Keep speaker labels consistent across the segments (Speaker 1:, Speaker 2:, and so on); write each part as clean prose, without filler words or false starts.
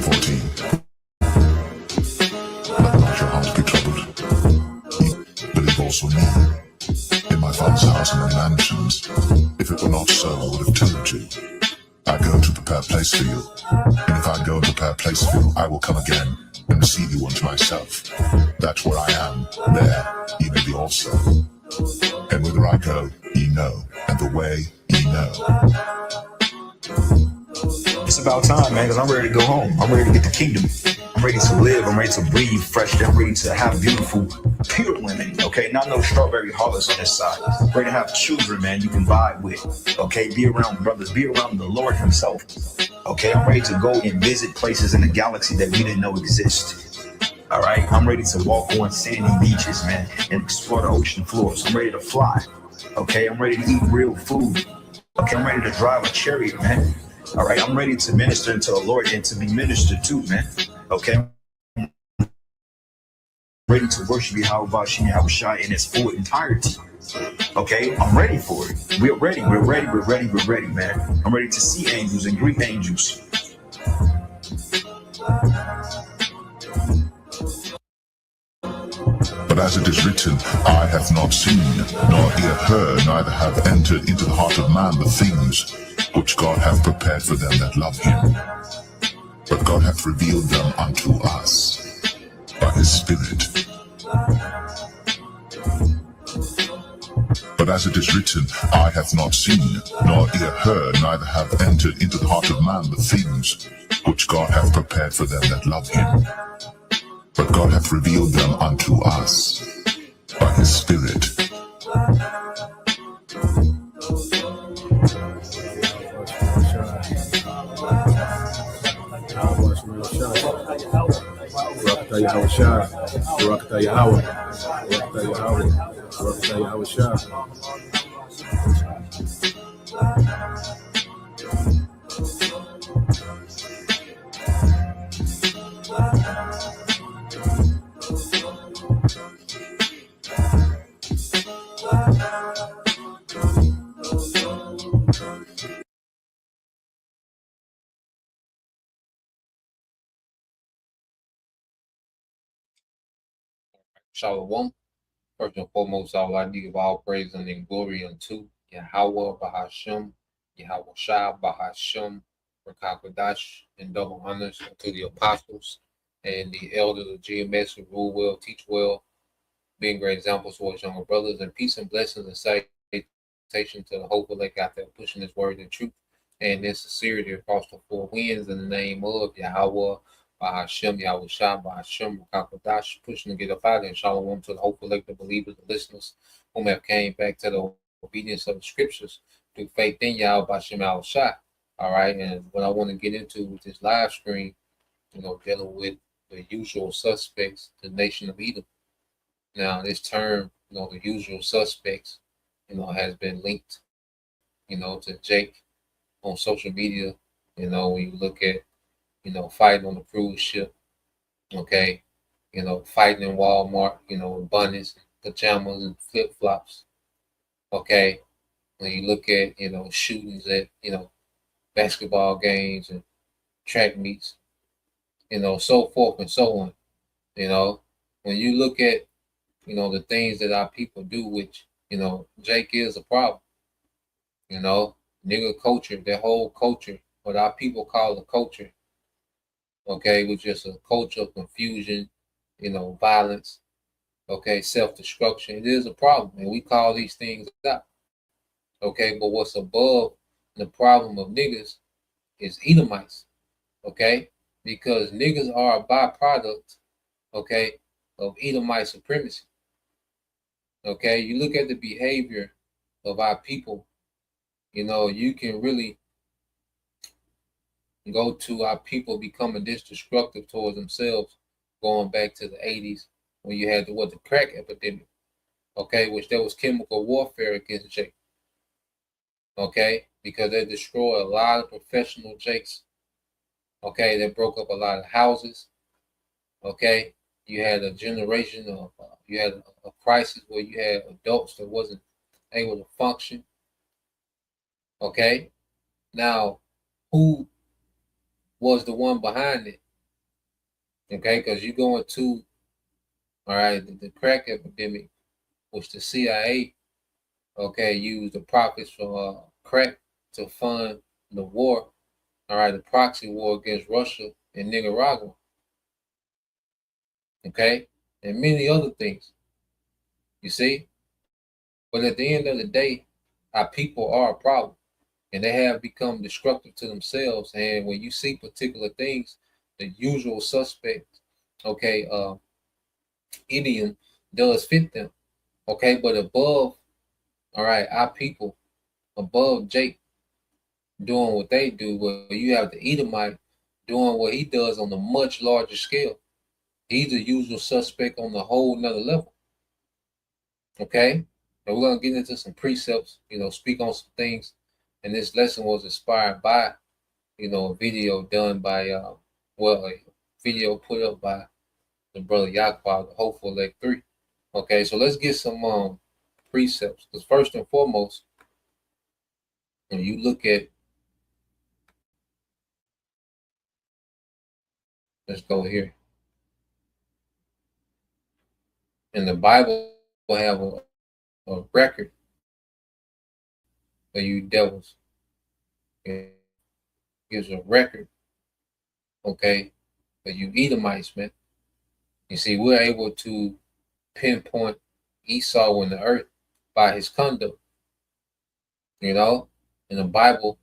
Speaker 1: 14. Let not your heart be troubled. Believe also me. In my Father's house are many mansions. If it were not so, I would have told you. I go to prepare a place for you. And if I go and prepare a place for you, I will come again and receive you unto myself. That where I am, there ye may be also. And whither I go, ye know, and the way ye know.
Speaker 2: It's about time, man, because I'm ready to go home. I'm ready to get the kingdom. I'm ready to live. I'm ready to breathe fresh. I'm ready to have beautiful, pure women, okay? Not no strawberry hollis on this side. I'm ready to have children, man, you can vibe with, okay? Be around brothers. Be around the Lord himself, okay? I'm ready to go and visit places in the galaxy that we didn't know exist. All right, I'm ready to walk on sandy beaches, man, and explore the ocean floors. I'm ready to fly, okay? I'm ready to eat real food, okay? I'm ready to drive a chariot, man. All right, I'm ready to minister to the Lord and to be ministered to, man. Okay, I'm ready to worship Yahweh Shai in its full entirety. Okay, I'm ready for it. We're ready, man. I'm ready to see angels and greet angels.
Speaker 1: But as it is written, eye hath not seen, nor ear heard, neither have entered into the heart of man the things which God hath prepared for them that love him. But God hath revealed them unto us by his Spirit. But as it is written, eye hath not seen, nor ear heard, neither have entered into the heart of man the things which God hath prepared for them that love him. But God hath revealed them unto us by his Spirit.
Speaker 3: Shalom. First and foremost, I would like to give all praise and glory unto Yahweh Bahashem, Yahweh Shah Bahashem, Rakakadash, and double honors unto the apostles and the elders of GMS who rule well, teach well, being great examples for his younger brothers, and peace and blessings and salutation to the hopeful that got there pushing this word in truth and in sincerity across the four winds in the name of Yahweh Bahashem, Yahweh Shah, Bahashem, Rakakadash, pushing to get up out and shalom to the hopeful elect believers, the listeners whom have came back to the obedience of the scriptures through faith in Yahweh Bahashem, Yahweh Shah. All right, and what I want to get into with this live stream, dealing with the usual suspects, the nation of Edom. Now, this term, the usual suspects, has been linked, to Jake on social media. When you look at, fighting on the cruise ship, okay, fighting in Walmart, bunnies, pajamas, and flip flops, okay. When you look at, shootings at, basketball games and track meets, so forth and so on. When you look at, the things that our people do, which, Jake is a problem. Nigga culture, their whole culture, what our people call a culture, okay, which is a culture of confusion, violence, okay, self-destruction. It is a problem, and we call these things out, okay, but what's above the problem of niggas is Edomites, okay, because niggas are a byproduct, okay, of Edomite supremacy, okay. You look at the behavior of our people, you can really go to our people becoming this destructive towards themselves, going back to the 80s when you had the crack epidemic, okay, which there was chemical warfare against Jake, okay, because they destroyed a lot of professional Jakes, okay, they broke up a lot of houses, okay. You had a generation of, you had a crisis where you had adults that wasn't able to function, okay. Now, who was the one behind it? Okay, because you go into, all right, the crack epidemic, which the CIA, okay, used the profits from crack to fund the war, all right, the proxy war against Russia and Nicaragua, okay, and many other things, you see. But at the end of the day, our people are a problem, and they have become destructive to themselves. And when you see particular things, the usual suspect, okay, idiom does fit them, okay. But above, all right, our people, above Jake doing what they do, where you have the Edomite doing what he does on a much larger scale. He's the usual suspect on a whole nother level, okay. And we're gonna get into some precepts, speak on some things. And this lesson was inspired by, a video done by, a video put up by the brother Yakwa, the Hopeful Elect 3. Okay, so let's get some precepts. Because first and foremost, when you look at, let's go here. In the Bible, will have a record of you devils. It gives a record, okay, of you Edomites, man. You see, we're able to pinpoint Esau in the earth by his conduct. In the Bible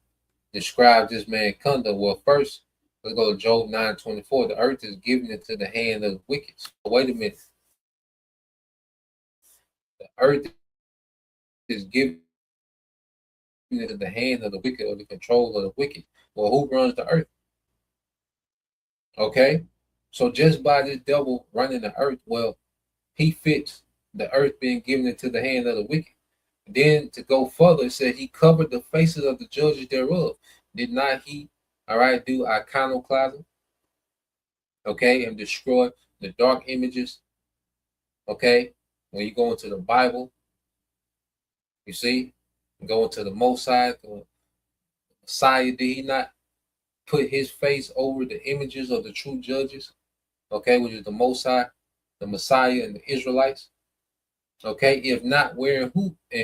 Speaker 3: describes this man's conduct. Well, first, let's go to Job 9:24. The earth is given into the hand of the wicked. So wait a minute. The earth is given into the hand of the wicked, or the control of the wicked. Well, who runs the earth? Okay? So just by this devil running the earth, well, he fits the earth being given into the hand of the wicked. Then to go further, it said he covered the faces of the judges thereof. Did not he, all right, do iconoclasm? Okay, and destroy the dark images. Okay, when you go into the Bible, you see, go into the Mosai, the Messiah, did he not put his face over the images of the true judges? Okay, which is the Mosai, the Messiah, and the Israelites. Okay, if not, where and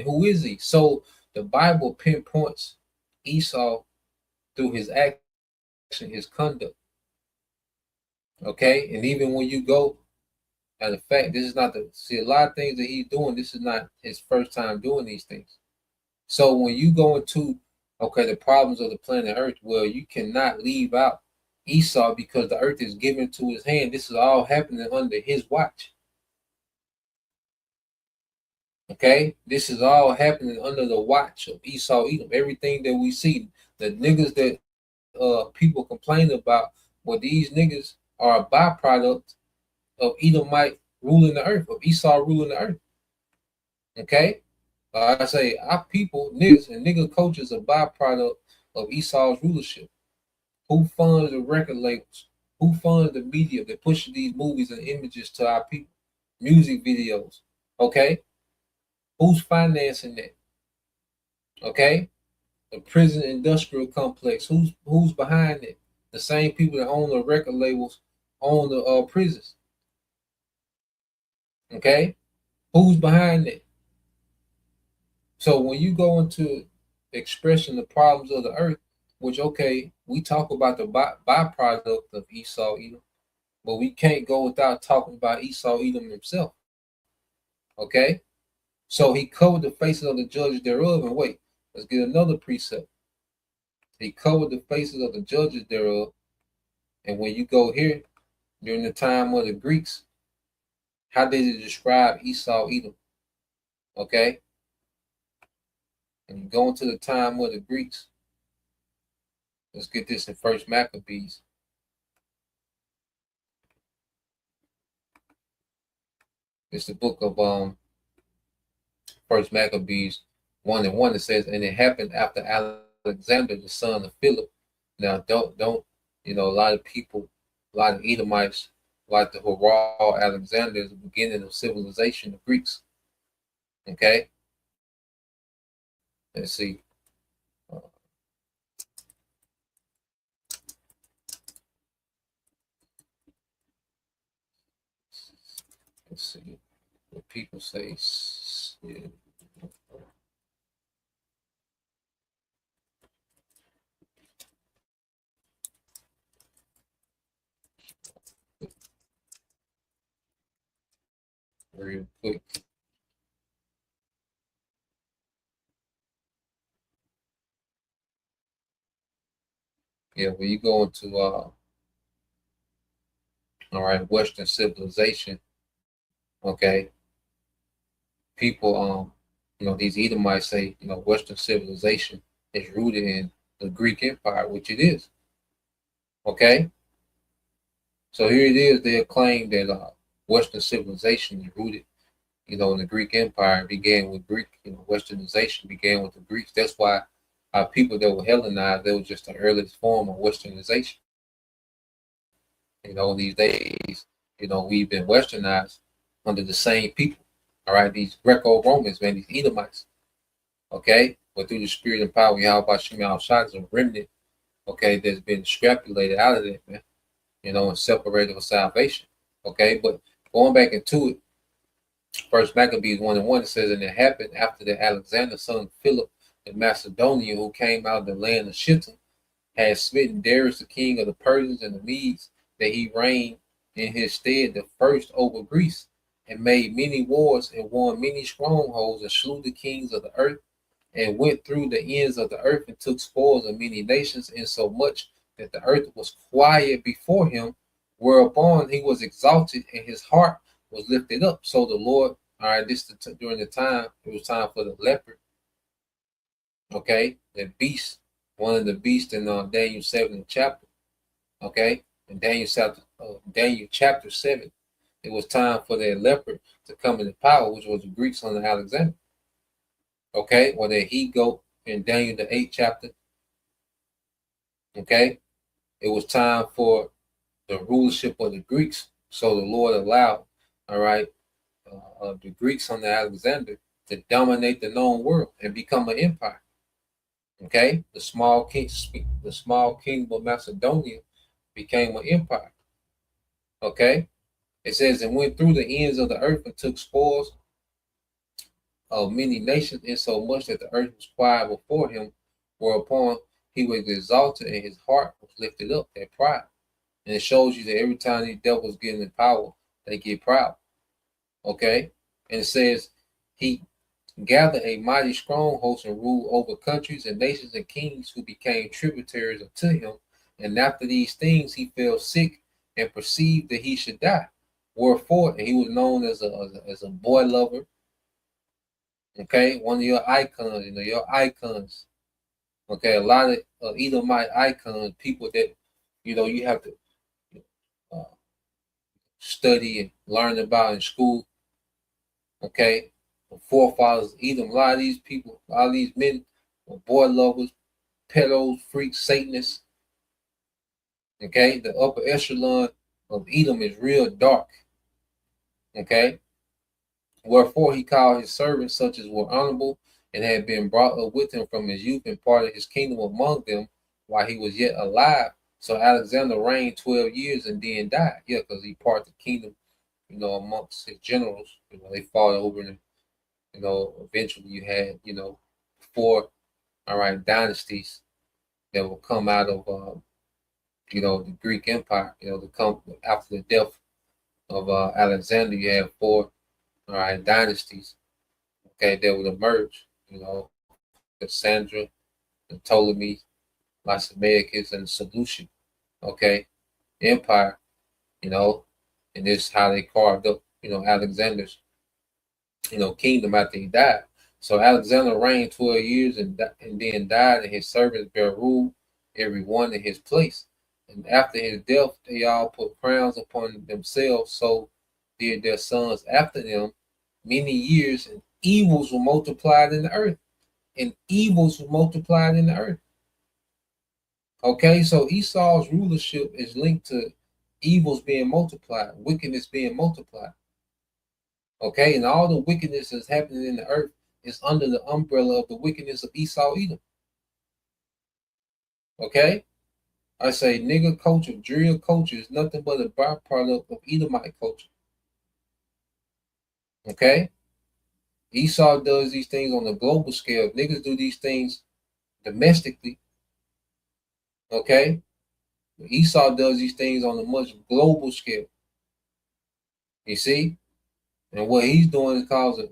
Speaker 3: who is he? So the Bible pinpoints Esau through his action, his conduct. Okay, and even when you go, and the fact this is not see a lot of things that he's doing. This is not his first time doing these things. So when you go into the problems of the planet Earth, well, you cannot leave out Esau because the earth is given to his hand. This is all happening under his watch. Okay, this is all happening under the watch of Esau Edom. Everything that we see, the niggas that people complain about, well, these niggas are a byproduct of Edomite ruling the earth, of Esau ruling the earth. Okay, I say our people, niggas and nigga cultures, are byproduct of Esau's rulership. Who funds the record labels? Who funds the media that pushes these movies and images to our people? Music videos. Okay, who's financing that? Okay, the prison industrial complex. Who's behind it? The same people that own the record labels own the prisons. Okay, who's behind it? So when you go into expressing the problems of the earth, which we talk about the byproduct of Esau Edom, but we can't go without talking about Esau Edom himself. Okay, so he covered the faces of the judges thereof, and wait, let's get another precept. He covered the faces of the judges thereof, and when you go here during the time of the Greeks, how did it describe Esau Edom? Okay, and going to the time of the Greeks, let's get this in First Maccabees. It's the book of First Maccabees 1:1. It says, and it happened after Alexander, the son of Philip. Now, don't a lot of people, a lot of Edomites, like the hurrah Alexander is the beginning of civilization, the Greeks. Okay, let's see. Let's see what people say. Yeah. Real quick. Yeah, when you go into all right, Western civilization, okay, people these Edomites say, Western civilization is rooted in the Greek Empire, which it is. Okay? So here it is, they claim that Western civilization is rooted, in the Greek Empire. It began with Greek, Westernization began with the Greeks. That's why people that were Hellenized, they were just the earliest form of Westernization. These days, we've been Westernized under the same people. All right, these Greco-Romans, man, these Edomites. Okay, but through the spirit and power, Yahweh Shem outside is a remnant. Okay, that's been extrapolated out of that, man. And separated for salvation. Okay, but going back into it, First Maccabees 1:1, it says, and it happened after that Alexander, son of Philip the Macedonian, who came out of the land of Shittim, had smitten Darius, the king of the Persians and the Medes, that he reigned in his stead the first over Greece, and made many wars and won many strongholds, and slew the kings of the earth, and went through the ends of the earth, and took spoils of many nations, insomuch that the earth was quiet before him, whereupon he was exalted, and his heart was lifted up. So the Lord, all right, during the time, it was time for the leopard, okay, the beast, one of the beasts in Daniel 7 chapter, okay, in Daniel chapter 7, it was time for that leopard to come into power, which was the Greeks under Alexander. Okay, or that he goat in Daniel the 8th chapter. Okay, it was time for the rulership of the Greeks. So the Lord allowed, all right, the Greeks under Alexander to dominate the known world and become an empire. Okay, the small kingdom of Macedonia became an empire. Okay, it says, and went through the ends of the earth and took spoils of many nations, insomuch that the earth was quiet before him, whereupon he was exalted and his heart was lifted up, that pride. And it shows you that every time these devils get in power, they get proud. Okay? And it says, he gathered a mighty strong host and ruled over countries and nations and kings who became tributaries unto him. And after these things, he fell sick and perceived that he should die. Wherefore, and he was known as a boy lover. Okay, one of your icons, your icons. Okay, a lot of Edomite icons, people that you have to uh, study and learn about in school. Okay, the forefathers Edom. A lot of these people, a lot of these men, were boy lovers, pedos, freaks, Satanists. Okay, the upper echelon of Edom is real dark. Okay, wherefore he called his servants such as were honorable and had been brought up with him from his youth and parted his kingdom among them while he was yet alive. So Alexander reigned 12 years and then died. Yeah, because he parted the kingdom, amongst his generals. They fought over him. Eventually you had, 4, all right, dynasties that will come out of, the Greek Empire. To come after the death of Alexander, you have 4, all right, dynasties. Okay, that would emerge. Cassandra, the Ptolemies, Lysimachus, and the Seleucid. Okay, empire. And this is how they carved up, Alexander's, kingdom after he died. So Alexander reigned 12 years and then died, and his servants bare rule, every one in his place. And after his death, they all put crowns upon themselves. So did their sons after them many years, and evils were multiplied in the earth. And evils were multiplied in the earth. Okay, so Esau's rulership is linked to evils being multiplied, wickedness being multiplied. Okay, and all the wickedness that's happening in the earth is under the umbrella of the wickedness of Esau Edom. Okay, I say nigger culture, drill culture is nothing but a byproduct of Edomite culture. Okay? Esau does these things on a global scale. Niggas do these things domestically. Okay? Esau does these things on a much global scale. You see? And what he's doing is causing,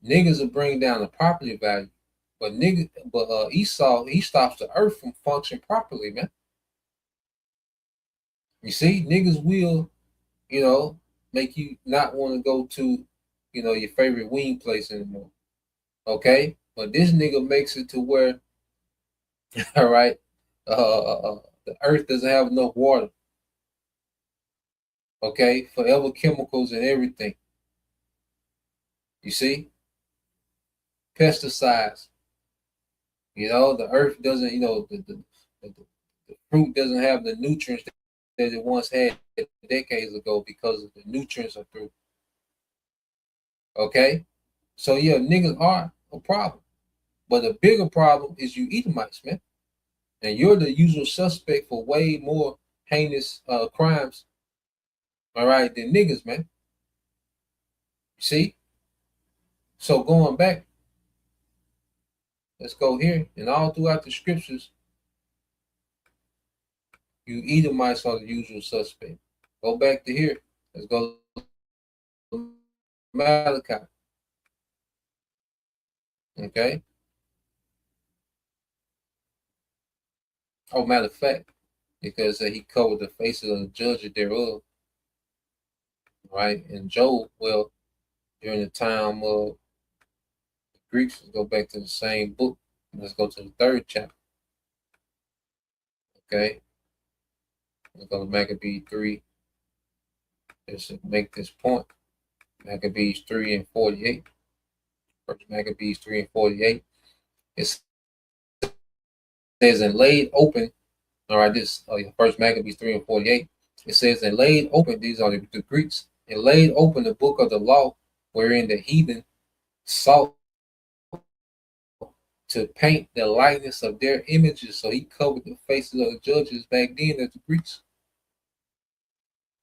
Speaker 3: niggas will bring down the property value. But Esau, he stops the earth from functioning properly, man. You see, niggas will, make you not want to go to, your favorite wing place anymore. Okay? But this nigga makes it to where, all right, the earth doesn't have enough water. Okay? Forever chemicals and everything. You see? Pesticides. The earth doesn't, the fruit doesn't have the nutrients that it once had decades ago because the nutrients are through. Okay? So yeah, niggas are a problem. But the bigger problem is you Edomites, man. And you're the usual suspect for way more heinous crimes, all right, than niggas, man. You see? So going back, let's go here. And all throughout the scriptures, you Edomites are the usual suspect. Go back to here. Let's go to Malachi. Okay? Oh, matter of fact, because he covered the faces of the judges thereof. Right? And Job, well, during the time of the Greeks, let's go back to the same book. Let's go to the 3rd chapter. Okay? Let's go to Maccabees 3. Just to make this point. Maccabees 3 and 48. First Maccabees 3 and 48. It says, and laid open. All right, First Maccabees 3 and 48. It says, and laid open, these are the Greeks, and laid open the book of the law, wherein the heathen sought to paint the likeness of their images. So he covered the faces of the judges back then as the Greeks.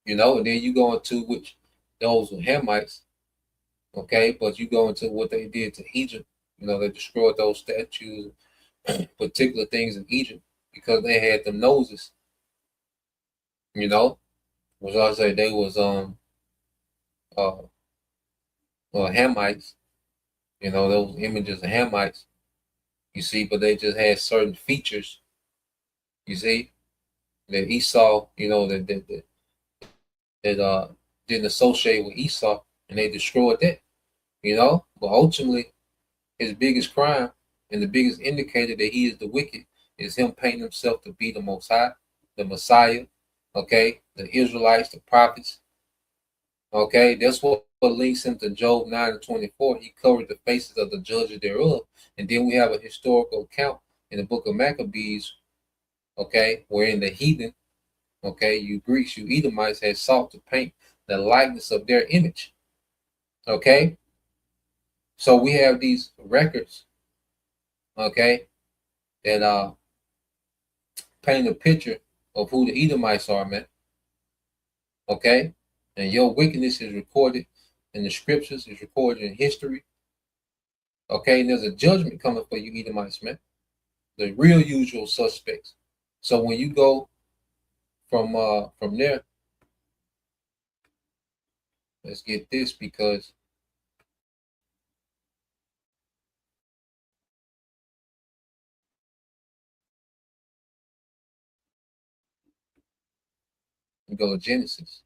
Speaker 3: And then you go into which those were Hamites. Okay, but you go into what they did to Egypt. They destroyed those statues, particular things in Egypt because they had them noses. Which I say they was Hamites. Those images of Hamites. You see, but they just had certain features. You see, that Esau, that didn't associate with Esau, and they destroyed that. But ultimately, his biggest crime and the biggest indicator that he is the wicked is him painting himself to be the Most High, the Messiah, okay, the Israelites, the prophets. Okay, that's what links him to Job 9 and 24. He covered the faces of the judges thereof. And then we have a historical account in the book of Maccabees, okay, wherein the heathen, okay, you Greeks, you Edomites, had sought to paint the likeness of their image. Okay? So we have these records, okay, that paint a picture of who the Edomites are, man. Okay? And your wickedness is recorded in the scriptures, is recorded in history. Okay, and there's a judgment coming for you, Edomites, man. The real usual suspects. So when you go from there, let's get this because we go to Genesis.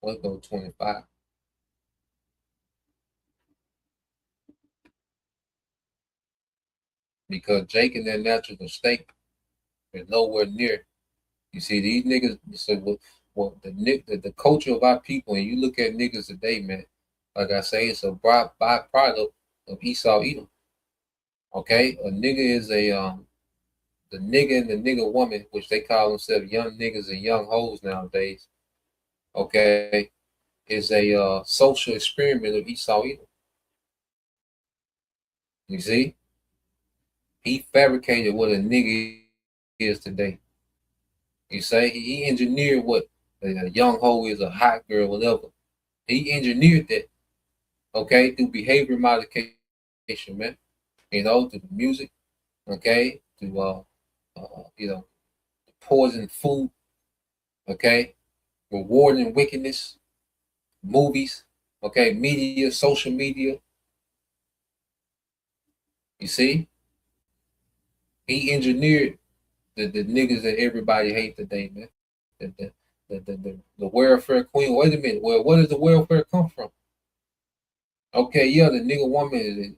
Speaker 3: Let's go to 25. Because Jake and their natural mistake is nowhere near. You see, these niggas, so the culture of our people, and you look at niggas today, man, like I say, it's a byproduct of Esau Edom. Okay? A nigga is the nigga and the nigga woman, which they call themselves young niggas and young hoes nowadays, okay, is a social experiment of Esau Edom. You see? He fabricated what a nigga is today. You say he engineered what A young hoe is a hot girl, whatever. He engineered that, okay, through behavior modification, man. Through the music, okay, through poison food, okay, rewarding wickedness, movies, okay, media, social media. You see, he engineered the niggas that everybody hate today, man. The welfare queen. Wait a minute. Well, where does the welfare come from? Okay, yeah, the nigga woman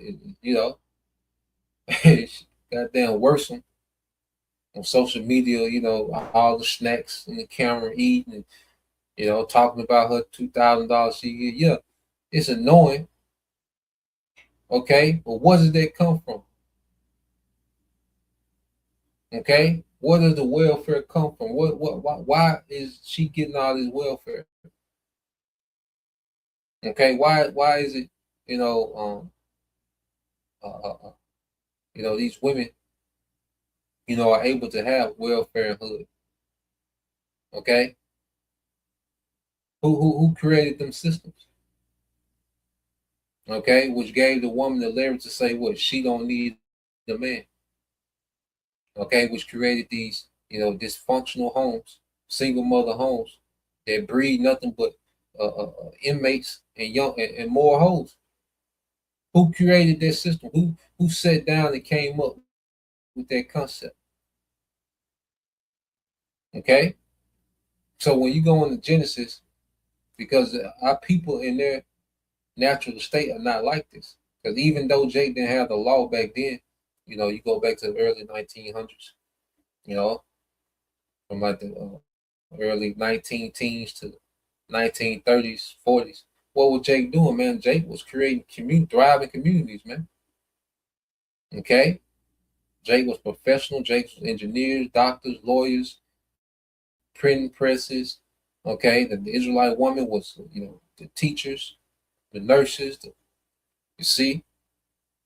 Speaker 3: goddamn worsen on social media. All the snacks in the camera eating, and talking about her $2,000 she get. Yeah, it's annoying. Okay, but where does that come from? Okay, where does the welfare come from? Why is she getting all this welfare? Okay, why is it, you know, uh, uh, uh, these women, are able to have welfare and hood? Okay, who created them systems? Okay, which gave the woman the leverage to say what she don't need the man. Okay, which created these, dysfunctional homes, single mother homes that breed nothing but inmates and young and more hoes. Who created that system? Who sat down and came up with that concept? Okay, so when you go into Genesis, because our people in their natural state are not like this. Because even though Jake didn't have the law back then, you go back to the early 1900s, you know, from like the early 19 teens to 1930s, 40s. What was Jake doing, man? Jake was creating thriving communities, man. Okay? Jake was professional. Jake was engineers, doctors, lawyers, printing presses. Okay? The Israelite woman was, the teachers, the nurses, you see,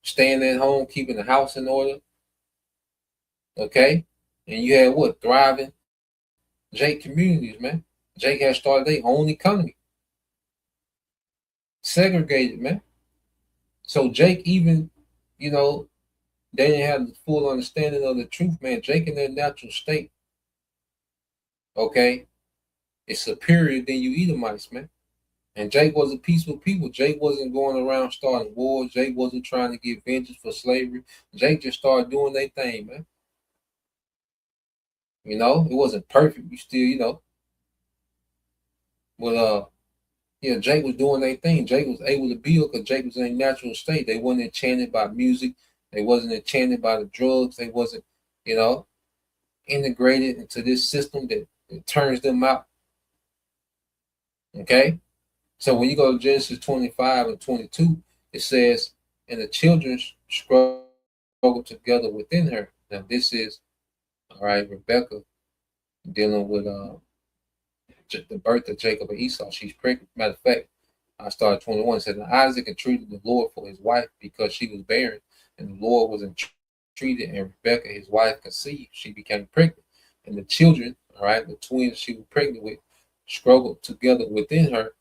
Speaker 3: staying at home, keeping the house in order. Okay? And you had what? Thriving Jake communities, man. Jake had started their own economy. Segregated, man. So Jake even, they didn't have the full understanding of the truth, man. Jake in their natural state, okay, is superior than you Edomites, man. And Jake was a peaceful people. Jake wasn't going around starting wars. Jake wasn't trying to get vengeance for slavery. Jake just started doing their thing, man. It wasn't perfect. You still, but Jake was doing their thing. Jake was able to build because Jake was in a natural state. They wasn't enchanted by music. They wasn't enchanted by the drugs. They wasn't, integrated into this system that turns them out. Okay? So when you go to Genesis 25 and 22, it says, and the children struggled together within her. Now this is, all right, Rebecca dealing with the birth of Jacob and Esau. She's pregnant. Matter of fact, I started 21. It said, and Isaac entreated the Lord for his wife because she was barren, and the Lord was entreated, and Rebecca, his wife, conceived. She became pregnant. And the children, all right, the twins she was pregnant with, struggled together within her.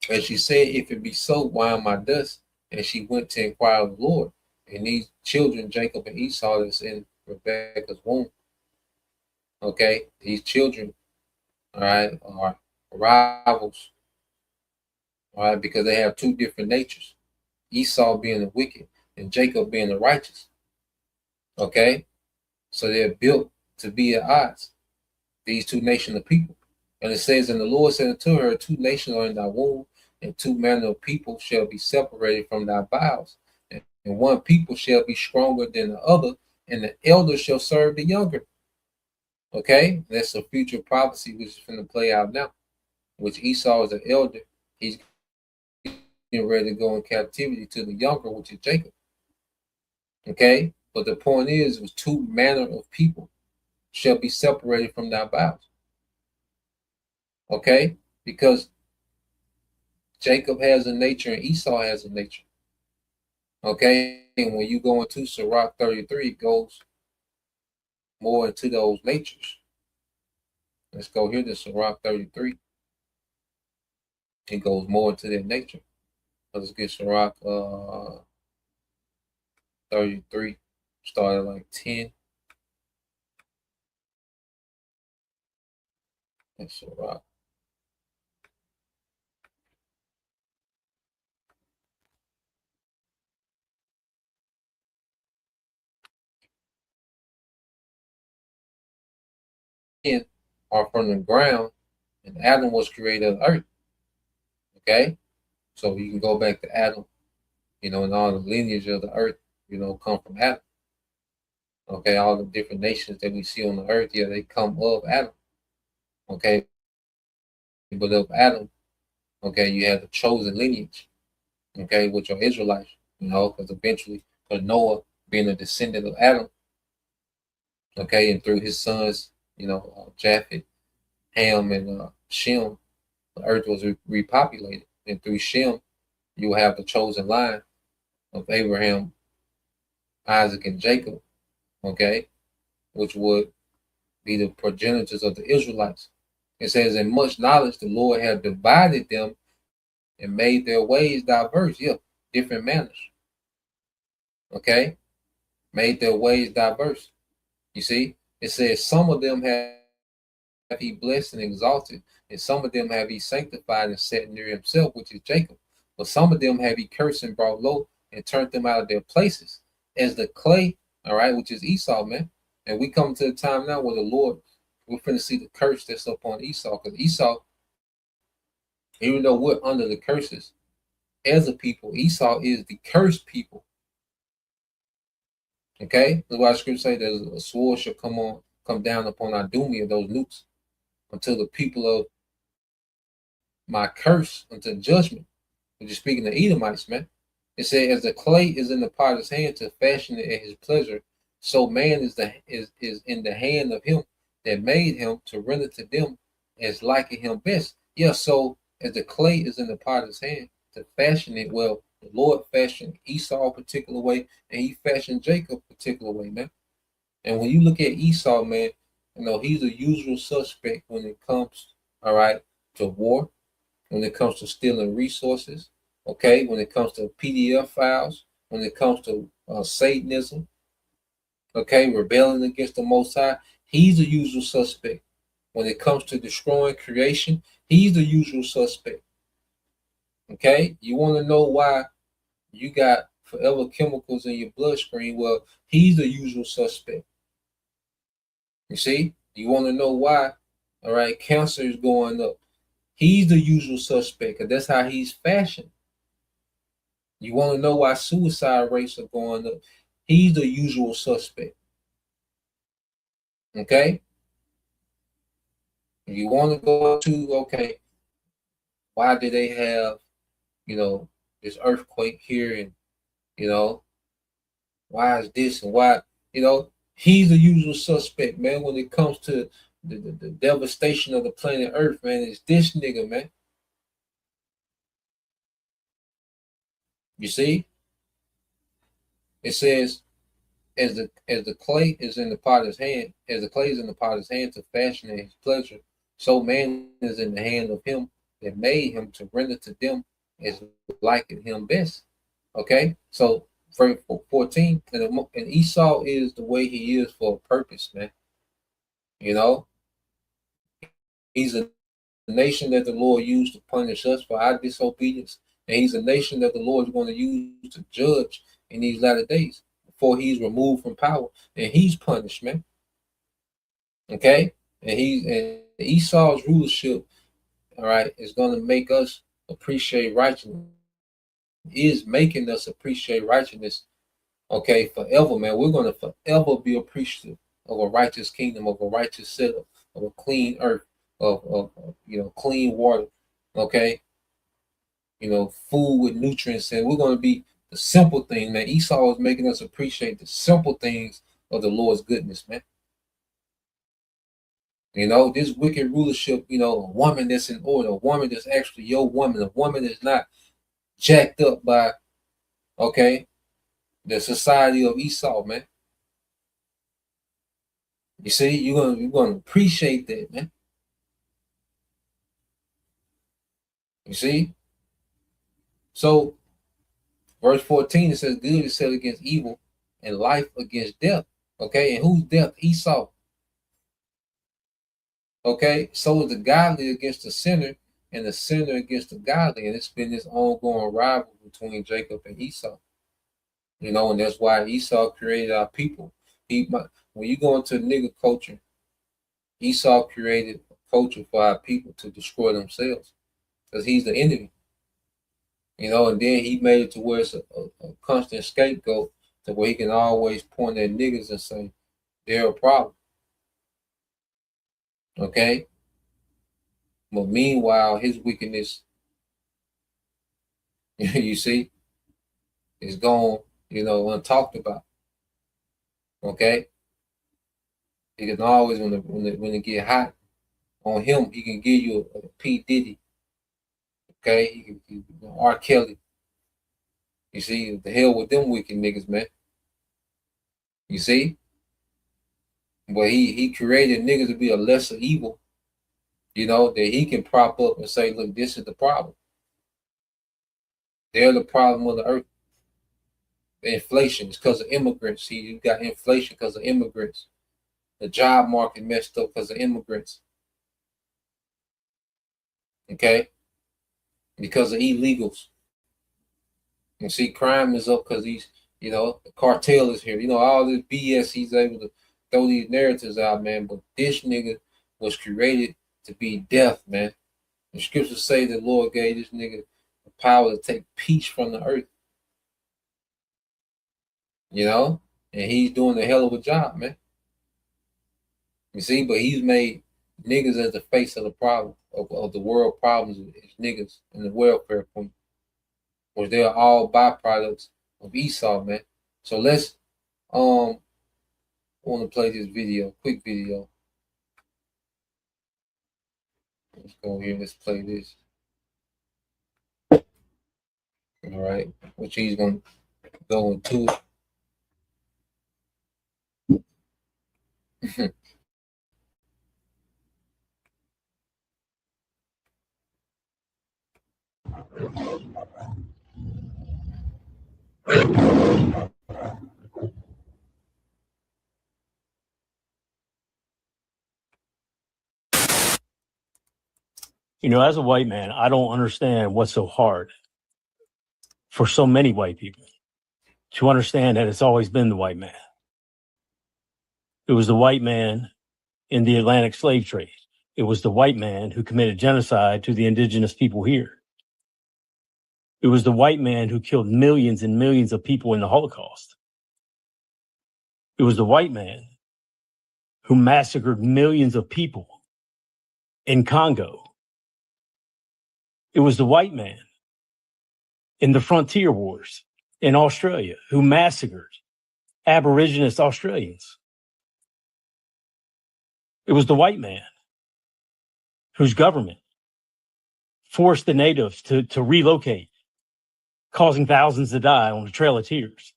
Speaker 3: And she said, if it be so, why am I thus? And she went to inquire of the Lord. And these children, Jacob and Esau, that's in Rebecca's womb, okay, these children, all right, are rivals, all right, because they have two different natures. Esau being the wicked and Jacob being the righteous. Okay? So they're built to be at odds, these two nations of people. And it says, and the Lord said unto her, two nations are in thy womb, and two manner of people shall be separated from thy bowels. And one people shall be stronger than the other, and the elder shall serve the younger. Okay? That's a future prophecy which is going to play out now, which Esau is the elder. He's getting ready to go in captivity to the younger, which is Jacob. Okay? But the point is, it was two manner of people shall be separated from thy bowels. Okay? Because Jacob has a nature and Esau has a nature. Okay? And when you go into Sirach 33, it goes more into those natures. Let's go here to Sirach 33. It goes more into their nature. Let's get Sirach 33, start at like 10. That's Sirach. Are from the ground, and Adam was created of earth. Okay, so you can go back to Adam, and all the lineage of the earth, come from Adam. Okay, all the different nations that we see on the earth, yeah, they come of Adam. Okay, but of Adam, okay, you have the chosen lineage, okay, which are Israelites, because eventually, for Noah being a descendant of Adam, okay, and through his sons, Japheth, Ham, and Shem, the earth was repopulated, and through Shem, you will have the chosen line of Abraham, Isaac, and Jacob, okay, which would be the progenitors of the Israelites. It says, in much knowledge, the Lord had divided them and made their ways diverse. Yeah, different manners. Okay, made their ways diverse. You see, it says, some of them have he blessed and exalted, and some of them have he sanctified and set near himself, which is Jacob. But some of them have he cursed and brought low and turned them out of their places, as the clay, all right, which is Esau, man. And we come to the time now where the Lord, we're finna see the curse that's upon Esau, because Esau, even though we're under the curses as a people, Esau is the cursed people. Okay, that's why the scripture say that a sword shall come down upon Idumea, those newts, until the people of my curse unto judgment. Which is speaking of Edomites, man. It said, as the clay is in the potter's hand to fashion it at his pleasure, so man is in the hand of him that made him to render to them as liking him best. Yeah, so as the clay is in the potter's hand to fashion it, well, the Lord fashioned Esau a particular way, and he fashioned Jacob a particular way, man. And when you look at Esau, man, he's a usual suspect when it comes, all right, to war, when it comes to stealing resources, okay, when it comes to PDF files, when it comes to Satanism, okay, rebelling against the Most High, he's the usual suspect. When it comes to destroying creation, he's the usual suspect. Okay, you want to know why you got forever chemicals in your bloodstream? Well, he's the usual suspect. You see, you want to know why, all right, cancer is going up. He's the usual suspect, because that's how he's fashioned. You want to know why suicide rates are going up? He's the usual suspect. Okay? You want to go to, okay, why did they have, this earthquake here, and, why is this and why, he's the usual suspect, man, when it comes to the devastation of the planet Earth, man. It's this nigga, man. You see? It says, as the clay is in the potter's hand, as the clay is in the potter's hand to fashion at his pleasure, so man is in the hand of him that made him to render to them as liking him best. Okay? So verse 14, and Esau is the way he is for a purpose, man. He's a nation that the Lord used to punish us for our disobedience. And he's a nation that the Lord is going to use to judge in these latter days before he's removed from power. And he's punished, man. Okay? And Esau's rulership, all right, is going to make us appreciate righteousness. Is making us appreciate righteousness, okay, forever, man. We're going to forever be appreciative of a righteous kingdom, of a righteous setup, of a clean earth, of clean water, okay, food with nutrients, and we're going to be the simple thing, man. Esau is making us appreciate the simple things of the Lord's goodness, man. This wicked rulership, a woman that's in order, a woman that's actually your woman, a woman that's not jacked up by, okay, the society of Esau, man. You see, you're gonna appreciate that, man. You see? So, verse 14, it says, good is set against evil and life against death. Okay, and who's death? Esau. Okay, so is the godly against the sinner and the sinner against the godly. And it's been this ongoing rivalry between Jacob and Esau. You know, and that's why Esau created our people. When you go into nigger culture, Esau created a culture for our people to destroy themselves because he's the enemy. You know, and then he made it to where it's a constant scapegoat to where he can always point at niggas and say, they're a problem. Okay? But meanwhile, his wickedness, you see, is gone, you know, untalked about. Okay? He can always, when it get hot on him, he can give you a P. Diddy. Okay? R. Kelly. You see, the hell with them wicked niggas, man. You see? But he created niggas to be a lesser evil, you know, that he can prop up and say, look, this is the problem. They're the problem of the earth. The inflation is because of immigrants. See, you got inflation because of immigrants. The job market messed up because of immigrants. Okay? Because of illegals. You see, crime is up because he's, you know, the cartel is here. You know, all this BS, he's able to throw these narratives out, man. But this nigga was created to be death, man. The scriptures say the Lord gave this nigga the power to take peace from the earth. You know? And he's doing a hell of a job, man. You see, but he's made niggas as the face of the problem, of the world problems is niggas and the welfare point. Which they are all byproducts of Esau, man. So let's I want to play this video, quick video. Let's go here, let's play this. All right, which he's gonna go into it.
Speaker 4: You know, as a white man, I don't understand what's so hard for so many white people to understand that it's always been the white man. It was the white man in the Atlantic slave trade. It was the white man who committed genocide to the indigenous people here. It was the white man who killed millions and millions of people in the Holocaust. It was the white man who massacred millions of people in Congo. It was the white man in the frontier wars in Australia who massacred Aboriginist Australians. It was the white man whose government forced the natives to relocate, causing thousands to die on the Trail of Tears.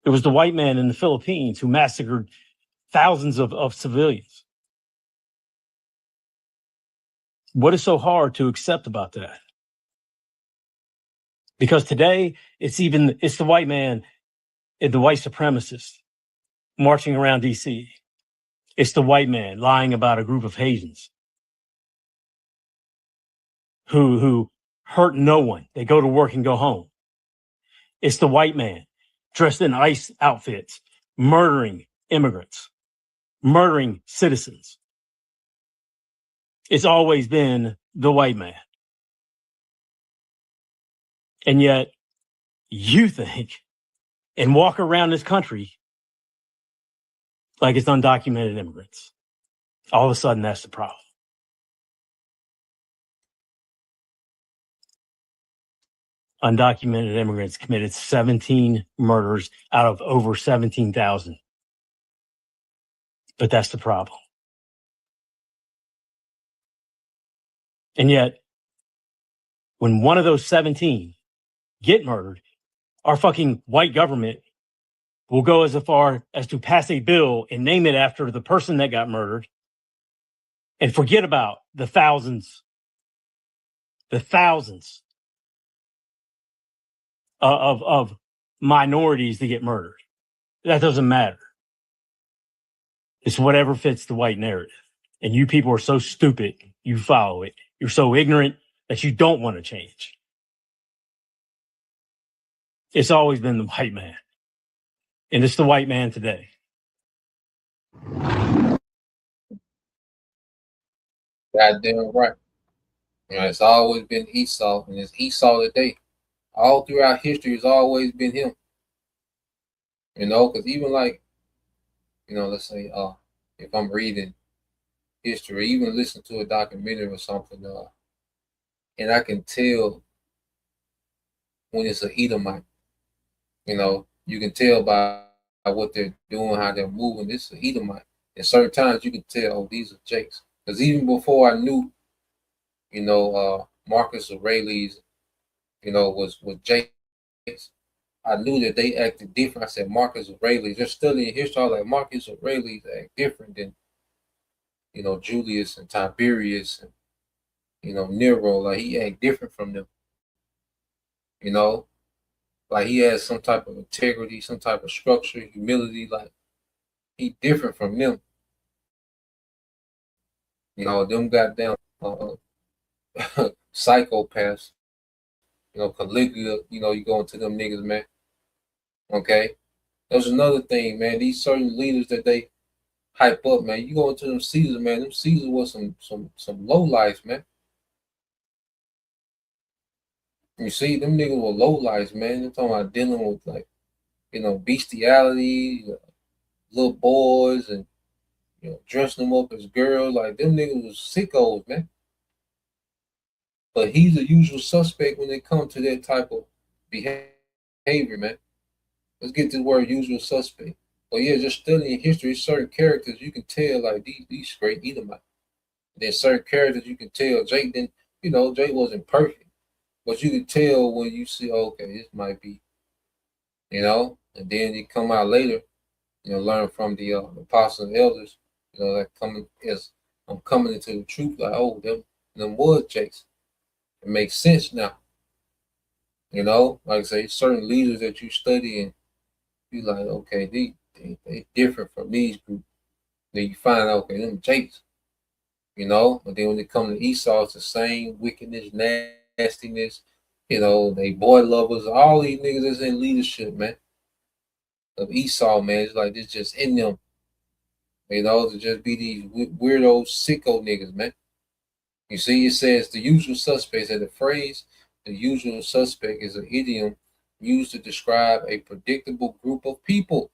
Speaker 4: It was the white man in the Philippines who massacred thousands of civilians. What is so hard to accept about that? Because today it's the white man and the white supremacist marching around DC. It's the white man lying about a group of Haitians who hurt no one. They go to work and go home. It's the white man dressed in ICE outfits, murdering immigrants, murdering citizens. It's always been the white man. And yet you think and walk around this country like it's undocumented immigrants. All of a sudden, that's the problem. Undocumented immigrants committed 17 murders out of over 17,000. But that's the problem. And yet, when one of those 17 get murdered, our fucking white government will go as far as to pass a bill and name it after the person that got murdered and forget about the thousands the thousands of minorities that get murdered. That doesn't matter. It's whatever fits the white narrative. And you people are so stupid, you follow it. You're so ignorant that you don't want to change. It's always been the white man. And it's the white man today.
Speaker 3: Goddamn right. It's always been Esau, and it's Esau today. All throughout history, it's always been him. Because even like, let's say, if I'm reading history, even listen to a documentary or something, and I can tell when it's an Edomite. You can tell by what they're doing, how they're moving. This is an Edomite. At certain times, you can tell, oh, these are Jakes. Because even before I knew, Marcus Aurelius, was Jakes, I knew that they acted different. I said, Marcus Aurelius, they're studying history. I was like, Marcus Aurelius act different than, Julius and Tiberius and, Nero. Like, he act different from them. Like, he has some type of integrity, some type of structure, humility. Like, he different from them. Them goddamn psychopaths. Caligula, you go into them niggas, man. Okay? There's another thing, man. These certain leaders that they hype up, man. You go into them Caesar, man. Them Caesar was some low lives, man. You see, them niggas were low lives, man. They're talking about dealing with like, bestiality, little boys, and dressing them up as girls. Like them niggas was sickos, man. But he's the usual suspect when it comes to that type of behavior, man. Let's get to the word usual suspect. But yeah, just studying history, certain characters you can tell like these straight Edomite. Then certain characters you can tell Jake didn't, Jake wasn't perfect. But you can tell when you see, okay, this might be, and then you come out later, learn from the apostles and elders, that coming as I'm coming into the truth, like, oh, them was Jakes. It makes sense now. Like I say, certain leaders that you study and you like, okay, they different from these groups. Then you find out, okay, them Jakes. But then when it comes to Esau, it's the same wickedness, nastiness, they boy lovers, all these niggas that's in leadership, man. Of Esau, man, it's like it's just in them. To just be these weirdo, sicko niggas, man. You see, it says the usual suspects, and the phrase the usual suspect is an idiom used to describe a predictable group of people.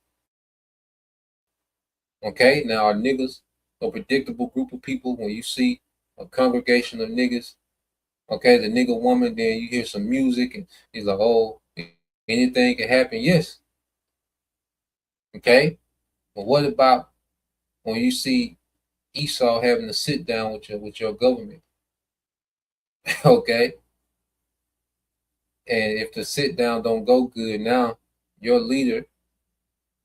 Speaker 3: Okay, now are niggas a predictable group of people? When you see a congregation of niggas, okay, the nigga woman, then you hear some music and he's like, oh, anything can happen. Yes. Okay. But what about when you see Esau having to sit down with your government? Okay. And if the sit down don't go good, now your leader,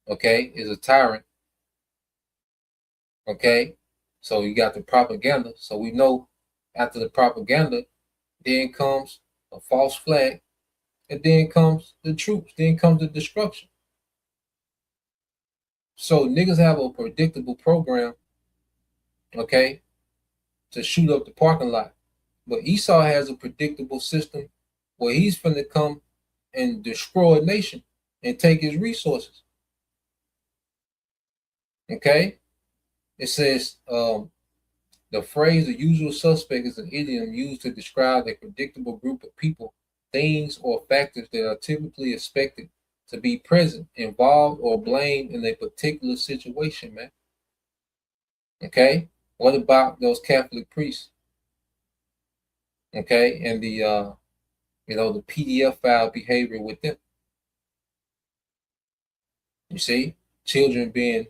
Speaker 3: okay, is a tyrant. Okay. So you got the propaganda. So we know after the propaganda, then comes a false flag, and then comes the troops, then comes the destruction. So niggas have a predictable program, okay, to shoot up the parking lot. But Esau has a predictable system where he's finna come and destroy a nation and take his resources. Okay? It says the phrase the usual suspect is an idiom used to describe a predictable group of people, things, or factors that are typically expected to be present, involved, or blamed in a particular situation, man. Okay? What about those Catholic priests? Okay, and the the PDF file behavior with them. You see, children being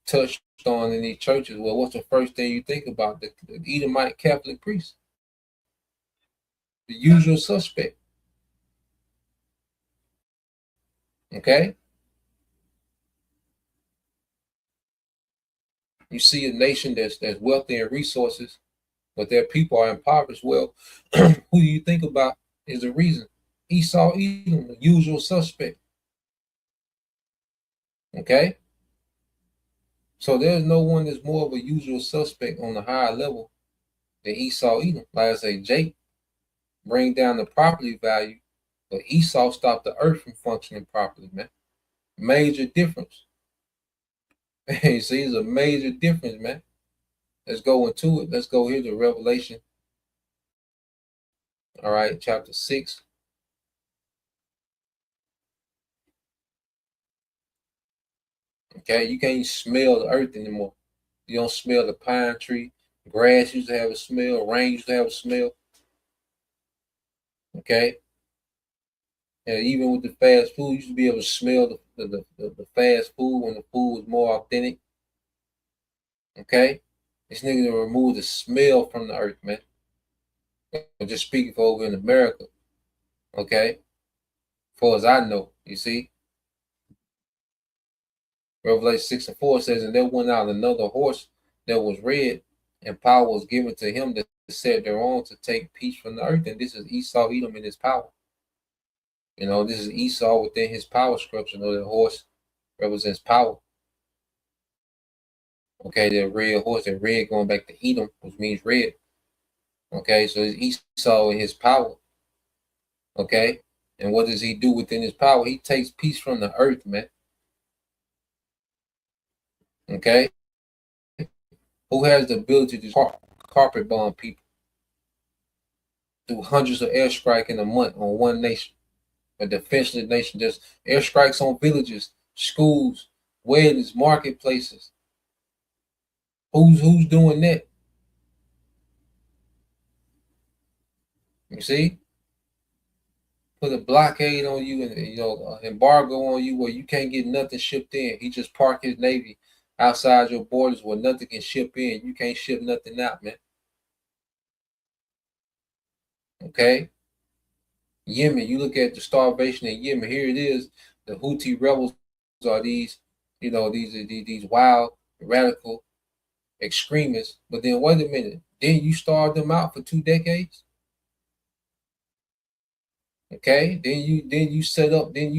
Speaker 3: touched on in these churches. Well, what's the first thing you think about? The Edomite Catholic priest, the usual suspect. Okay, you see a nation that's wealthy in resources, but their people are impoverished. Well, who do you think about is the reason? Esau, Edom, the usual suspect. Okay? So there's no one that's more of a usual suspect on a higher level than Esau, Edom. Like I say, Jake bring down the property value, but Esau stopped the earth from functioning properly, man. Major difference. You see, it's a major difference, man. Let's go into it. Let's go here to Revelation. All right, chapter 6. Okay, you can't smell the earth anymore. You don't smell the pine tree. Grass used to have a smell. Rain used to have a smell. Okay, and even with the fast food, you used to be able to smell the fast food when the food was more authentic. Okay, this nigga to remove the smell from the earth, man. I'm just speaking for over in America. Okay, as far as I know, you see. Revelation 6:4 says, and there went out another horse that was red, and power was given to him that sat thereon to take peace from the earth. And this is Esau, Edom in his power. You know, this is Esau within his power structure. You know, the horse represents power. Okay, the red horse, that red going back to Edom, which means red. Okay, so it's Esau in his power. Okay, and what does he do within his power? He takes peace from the earth, man. Okay, who has the ability to carpet bomb people, do hundreds of airstrikes in a month on one nation, a defenseless nation, just airstrikes on villages, schools, weddings, marketplaces. Who's doing that? You see, put a blockade on you and embargo on you where you can't get nothing shipped in. He just parked his navy outside your borders where nothing can ship in. You can't ship nothing out, man. Okay. Yemen, you look at the starvation in Yemen. Here it is. The Houthi rebels are these wild, radical extremists. But then wait a minute. Then you starve them out for 2 decades. Okay. Then you set up. Then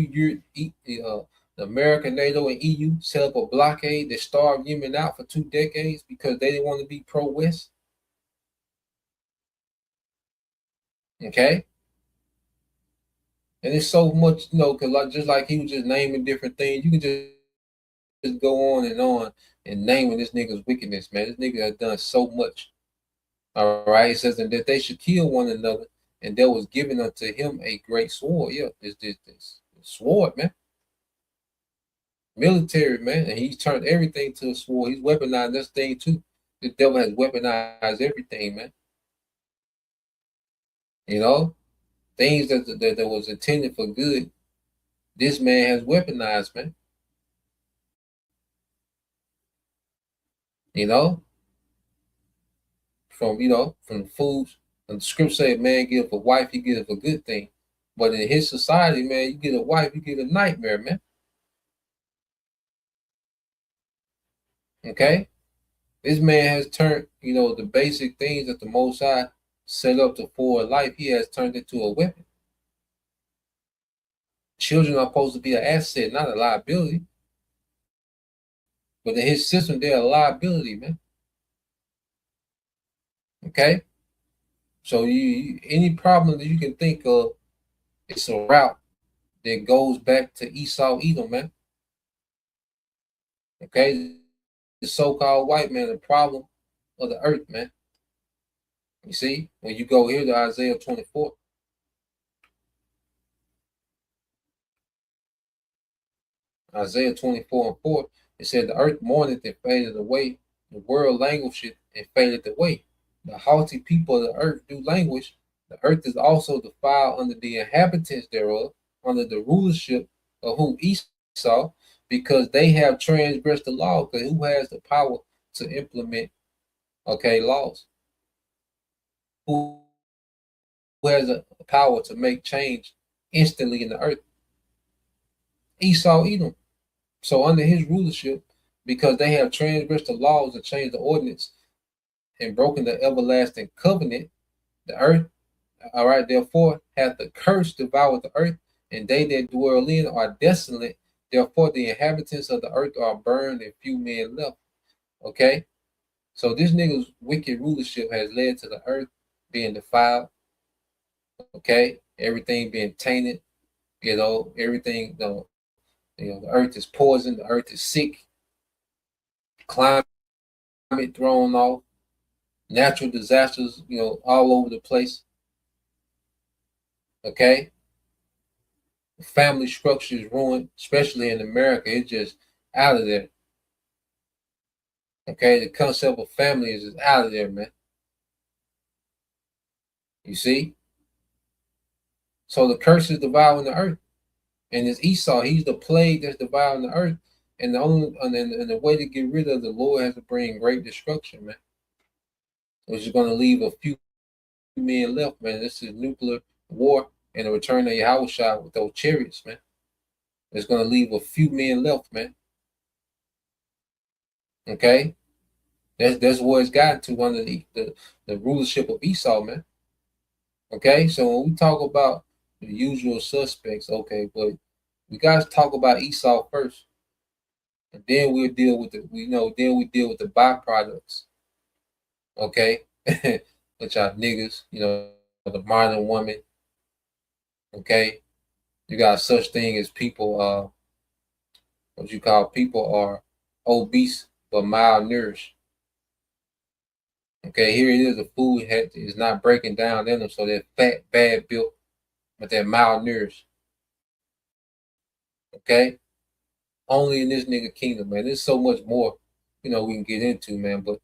Speaker 3: the American, NATO, and EU set up a blockade that starved Yemen out for 2 decades because they didn't want to be pro-West. Okay. And it's so much, because just like he was just naming different things, you can just go on and naming this nigga's wickedness, man. This nigga has done so much. All right, it says that they should kill one another, and there was given unto him a great sword. Yeah, this sword, man. Military, man, and he's turned everything to a sword. He's weaponized this thing too. The devil has weaponized everything, man. You know, things that was intended for good, this man has weaponized, man. You know, from the foods. And the scripture say, man, give a wife, he give a good thing. But in his society, man, you get a wife, you get a nightmare, man. Okay? This man has turned, the basic things that the Most High set up to for life, he has turned into a weapon. Children are supposed to be an asset, not a liability. But in his system, they're a liability, man. Okay? So any problem that you can think of, it's a route that goes back to Esau, Edom, man. Okay? The so-called white man, the problem of the earth, man. You see, when you go here to Isaiah 24. Isaiah 24:4, it said, the earth mourneth and faded away, the world languisheth and faded away. The haughty people of the earth do languish. The earth is also defiled under the inhabitants thereof, under the rulership of whom Esau, because they have transgressed the law. Because who has the power to implement, laws? Who has the power to make change instantly in the earth? Esau, Edom. So under his rulership, because they have transgressed the laws and changed the ordinance and broken the everlasting covenant, the earth, all right, therefore hath the curse devoured the earth, and they that dwell in are desolate. Therefore the inhabitants of the earth are burned, and few men left. Okay? So this nigga's wicked rulership has led to the earth being defiled. Okay? Everything being tainted. Everything, the earth is poisoned, the earth is sick, climate thrown off, natural disasters, all over the place. Okay? Family structure is ruined, especially in America. It's just out of there. Okay? The concept of family is just out of there, man. You see? So the curse is devouring the earth. And it's Esau. He's the plague that's devouring the earth. And the way to get rid of the Lord has to bring great destruction, man. Which is going to leave a few men left, man. This is nuclear war and the return of Yahweh with those chariots, man. It's going to leave a few men left, man. Okay? That's where it's gotten to under the rulership of Esau, man. Okay? So when we talk about the usual suspects, okay, but we got to talk about Esau first. And then we'll deal with then we deal with the byproducts. Okay? Which are niggas, the modern woman. Okay? You got such thing as people, what you call people are obese but malnourished. Okay, here it is, the food is not breaking down in them, so they're fat, bad built, but they're malnourished. Okay? Only in this nigga kingdom, man. There's so much more, we can get into, man. But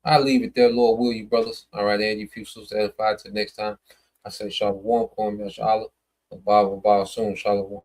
Speaker 3: I'll leave it there, Lord will you, brothers. All right, and you few sisters edified till next time. I say shalom, Kwam Yashala, Baba soon, shalom.